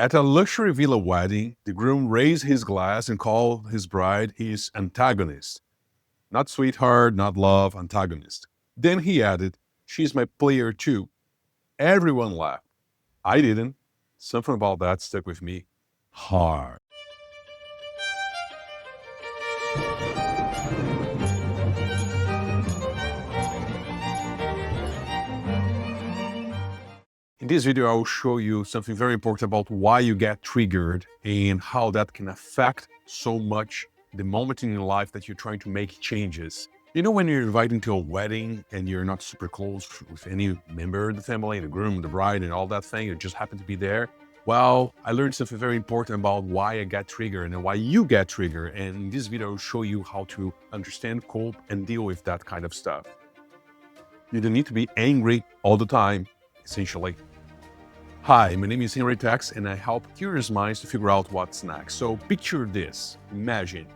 At a luxury villa wedding, the groom raised his glass and called his bride his antagonist. Not sweetheart, not love, antagonist. Then he added, she's my player too. Everyone laughed. I didn't. Something about that stuck with me hard. In this video, I will show you something very important about why you get triggered and how that can affect so much the moment in your life that you're trying to make changes. You know, when you're invited to a wedding and you're not super close with any member of the family, the groom, the bride, and all that thing, you just happen to be there. Well, I learned something very important about why I get triggered and why you get triggered. And in this video, I'll show you how to understand, cope, and deal with that kind of stuff. You don't need to be angry all the time, essentially. Hi, my name is Henry Tex, and I help curious minds to figure out what's next. So picture this. Imagine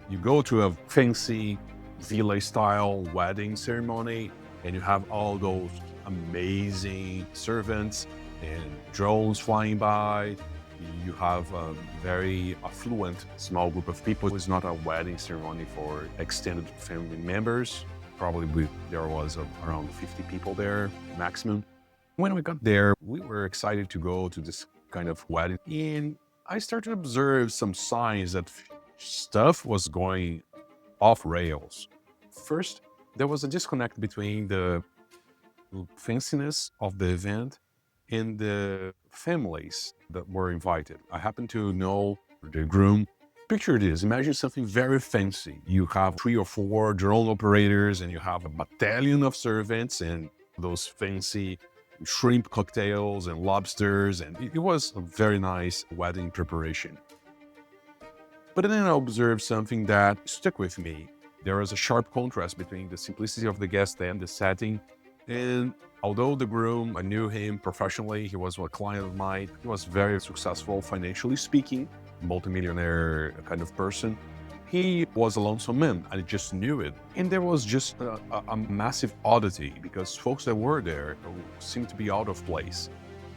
you go to a fancy villa-style wedding ceremony, and you have all those amazing servants and drones flying by. You have a very affluent small group of people. It's not a wedding ceremony for extended family members. Probably there was around 50 people there, maximum. When we got there, we were excited to go to this kind of wedding, and I started to observe some signs that stuff was going off rails. First, there was a disconnect between the fanciness of the event and the families that were invited. I happen to know the groom. Picture this, imagine something very fancy. You have 3 or 4 drone operators, and you have a battalion of servants and those fancy shrimp cocktails and lobsters, and it was a very nice wedding preparation. But then I observed something that stuck with me. There was a sharp contrast between the simplicity of the guest and the setting. And although the groom, I knew him professionally, he was a client of mine, he was very successful financially speaking, multimillionaire kind of person. He was a lonesome man, I just knew it. And there was just a massive oddity because folks that were there seemed to be out of place.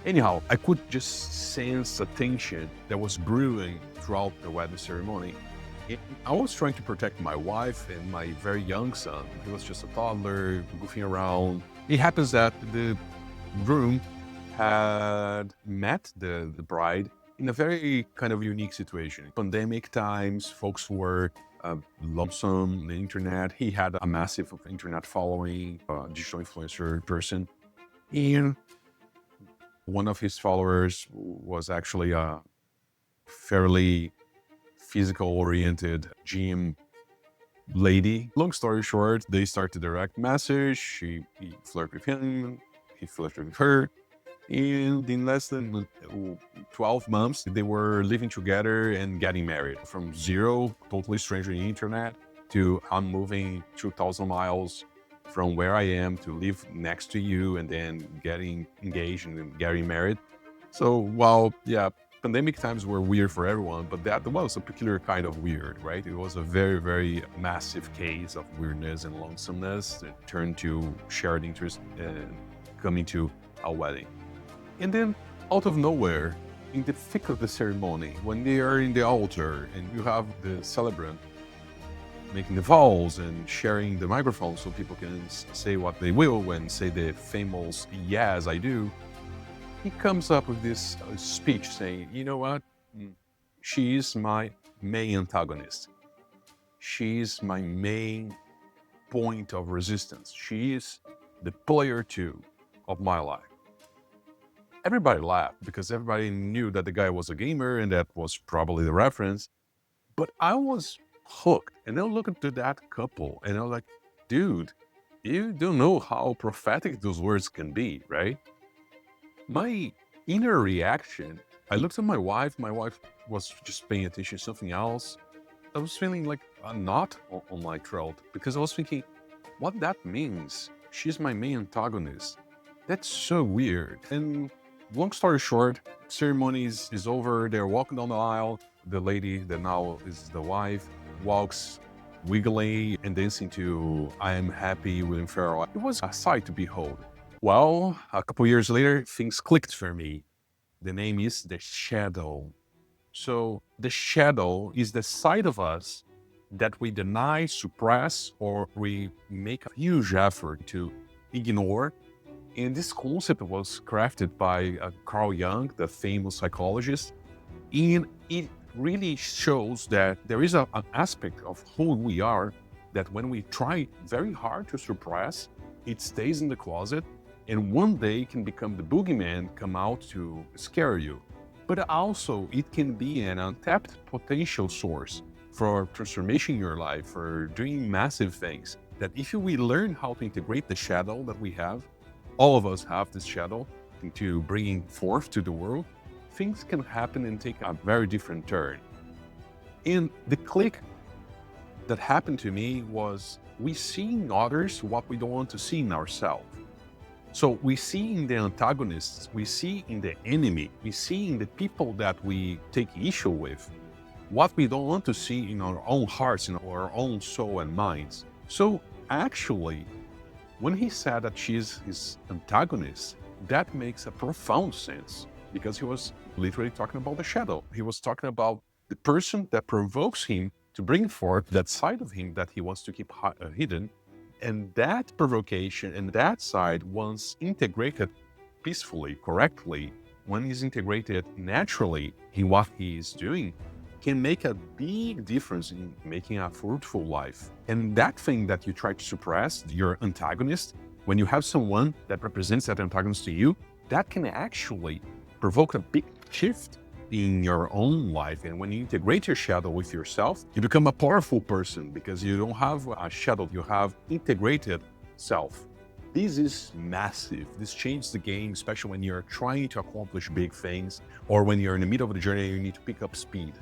Anyhow, I could just sense a tension that was brewing throughout the wedding ceremony. And I was trying to protect my wife and my very young son. He was just a toddler, goofing around. It happens that the groom had met the bride in a very kind of unique situation. Pandemic times, folks were lonesome on the internet. He had a massive internet following, digital influencer person. And one of his followers was actually a fairly physical-oriented gym lady. Long story short, they started direct message. He flirted with him, he flirted with her. And in less than 12 months, they were living together and getting married. From zero, totally stranger on the internet, to I'm moving 2,000 miles from where I am to live next to you, and then getting engaged and getting married. So while, yeah, pandemic times were weird for everyone, but that was a peculiar kind of weird, right? It was a very, very massive case of weirdness and lonesomeness that turned to shared interest and coming to a wedding. And then, out of nowhere, in the thick of the ceremony, when they are in the altar and you have the celebrant making the vows and sharing the microphone so people can say what they will and say the famous "yes, I do," he comes up with this speech saying, you know what? She is my main antagonist. She is my main point of resistance. She is the player 2 of my life. Everybody laughed because everybody knew that the guy was a gamer and that was probably the reference. But I was hooked. And then looking to that couple and I was like, dude, you don't know how prophetic those words can be, right? My inner reaction, I looked at my wife was just paying attention to something else. I was feeling like a knot on my throat because I was thinking, what that means? She's my main antagonist. That's so weird. And long story short, ceremony is over. They're walking down the aisle. The lady that now is the wife walks wiggling and dancing to I Am Happy William Farrell. It was a sight to behold. Well, a couple years later, things clicked for me. The name is the shadow. So the shadow is the side of us that we deny, suppress, or we make a huge effort to ignore. And this concept was crafted by Carl Jung, the famous psychologist. And it really shows that there is an aspect of who we are that when we try very hard to suppress, it stays in the closet and one day can become the boogeyman, come out to scare you. But also, it can be an untapped potential source for transformation in your life, for doing massive things. That if we learn how to integrate the shadow that we have, all of us have this shadow, into bringing forth to the world, things can happen and take a very different turn. And the click that happened to me was we see in others what we don't want to see in ourselves. So we see in the antagonists, we see in the enemy, we see in the people that we take issue with, what we don't want to see in our own hearts, in our own soul and minds. So actually, when he said that she's his antagonist, that makes a profound sense because he was literally talking about the shadow. He was talking about the person that provokes him to bring forth that side of him that he wants to keep hidden. And that provocation and that side, once integrated peacefully, correctly, when he's integrated naturally in what he is doing, can make a big difference in making a fruitful life. And that thing that you try to suppress, your antagonist, when you have someone that represents that antagonist to you, that can actually provoke a big shift in your own life. And when you integrate your shadow with yourself, you become a powerful person because you don't have a shadow, you have integrated self. This is massive. This changes the game, especially when you're trying to accomplish big things or when you're in the middle of the journey and you need to pick up speed.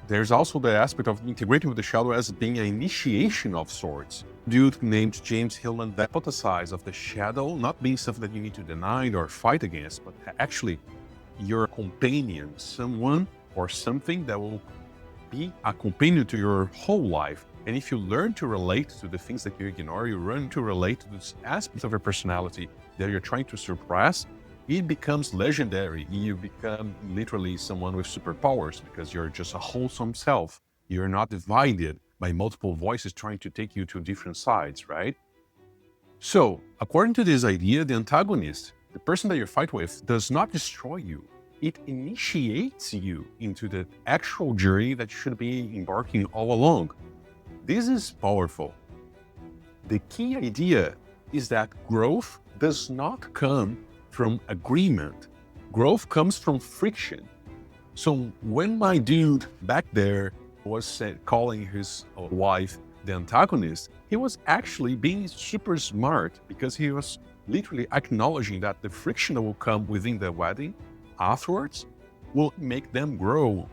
There's also the aspect of integrating with the shadow as being an initiation of sorts. Dude named James Hillman hypothesized of the shadow not being something that you need to deny or fight against, but actually your companion, someone or something that will be a companion to your whole life. And if you learn to relate to the things that you ignore, you learn to relate to this aspect of your personality that you're trying to suppress, it becomes legendary. You become literally someone with superpowers because you're just a wholesome self. You're not divided by multiple voices trying to take you to different sides, right? So, according to this idea, the antagonist, the person that you fight with, does not destroy you. It initiates you into the actual journey that you should be embarking all along. This is powerful. The key idea is that growth does not come from agreement. Growth comes from friction. So when my dude back there was calling his wife the antagonist, he was actually being super smart because he was literally acknowledging that the friction that will come within the wedding afterwards will make them grow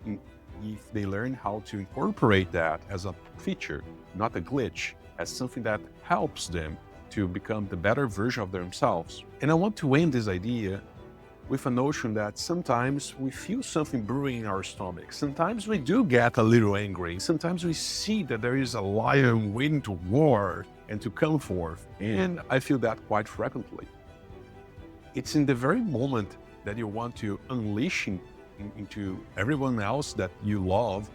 if they learn how to incorporate that as a feature, not a glitch, as something that helps them to become the better version of themselves. And I want to end this idea with a notion that sometimes we feel something brewing in our stomach. Sometimes we do get a little angry. Sometimes we see that there is a lion waiting to roar and to come forth. And I feel that quite frequently. It's in the very moment that you want to unleash into everyone else that you love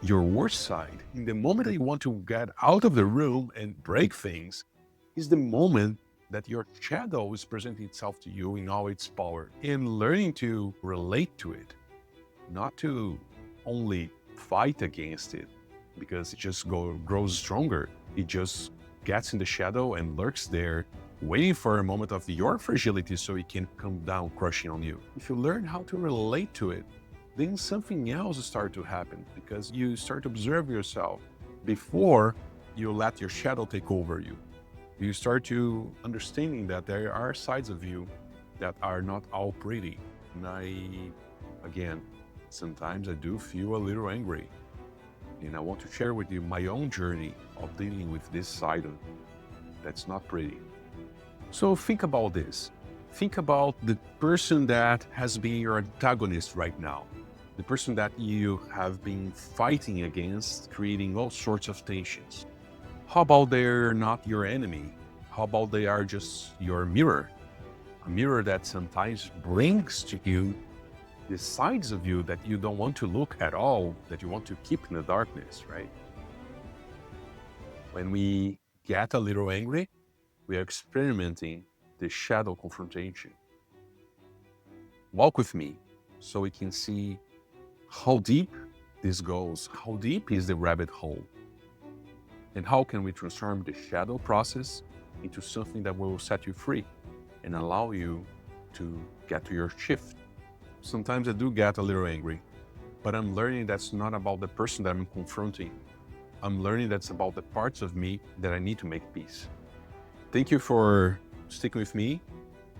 your worst side. In the moment that you want to get out of the room and break things, is the moment that your shadow is presenting itself to you in all its power and learning to relate to it, not to only fight against it because it just grows stronger. It just gets in the shadow and lurks there, waiting for a moment of your fragility so it can come down crushing on you. If you learn how to relate to it, then something else starts to happen because you start to observe yourself before you let your shadow take over you. You start to understanding that there are sides of you that are not all pretty. And again, sometimes I do feel a little angry. And I want to share with you my own journey of dealing with this side of that's not pretty. So think about this. Think about the person that has been your antagonist right now. The person that you have been fighting against, creating all sorts of tensions. How about they're not your enemy? How about they are just your mirror? A mirror that sometimes brings to you the sides of you that you don't want to look at all, that you want to keep in the darkness, right? When we get a little angry, we are experimenting the shadow confrontation. Walk with me so we can see how deep this goes, how deep is the rabbit hole, and how can we transform the shadow process into something that will set you free and allow you to get to your shift. Sometimes I do get a little angry, but I'm learning that's not about the person that I'm confronting. I'm learning that's about the parts of me that I need to make peace. Thank you for sticking with me,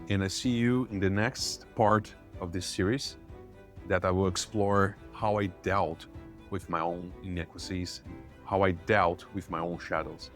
and I see you in the next part of this series that I will explore how I dealt with my own inequities, how I dealt with my own shadows.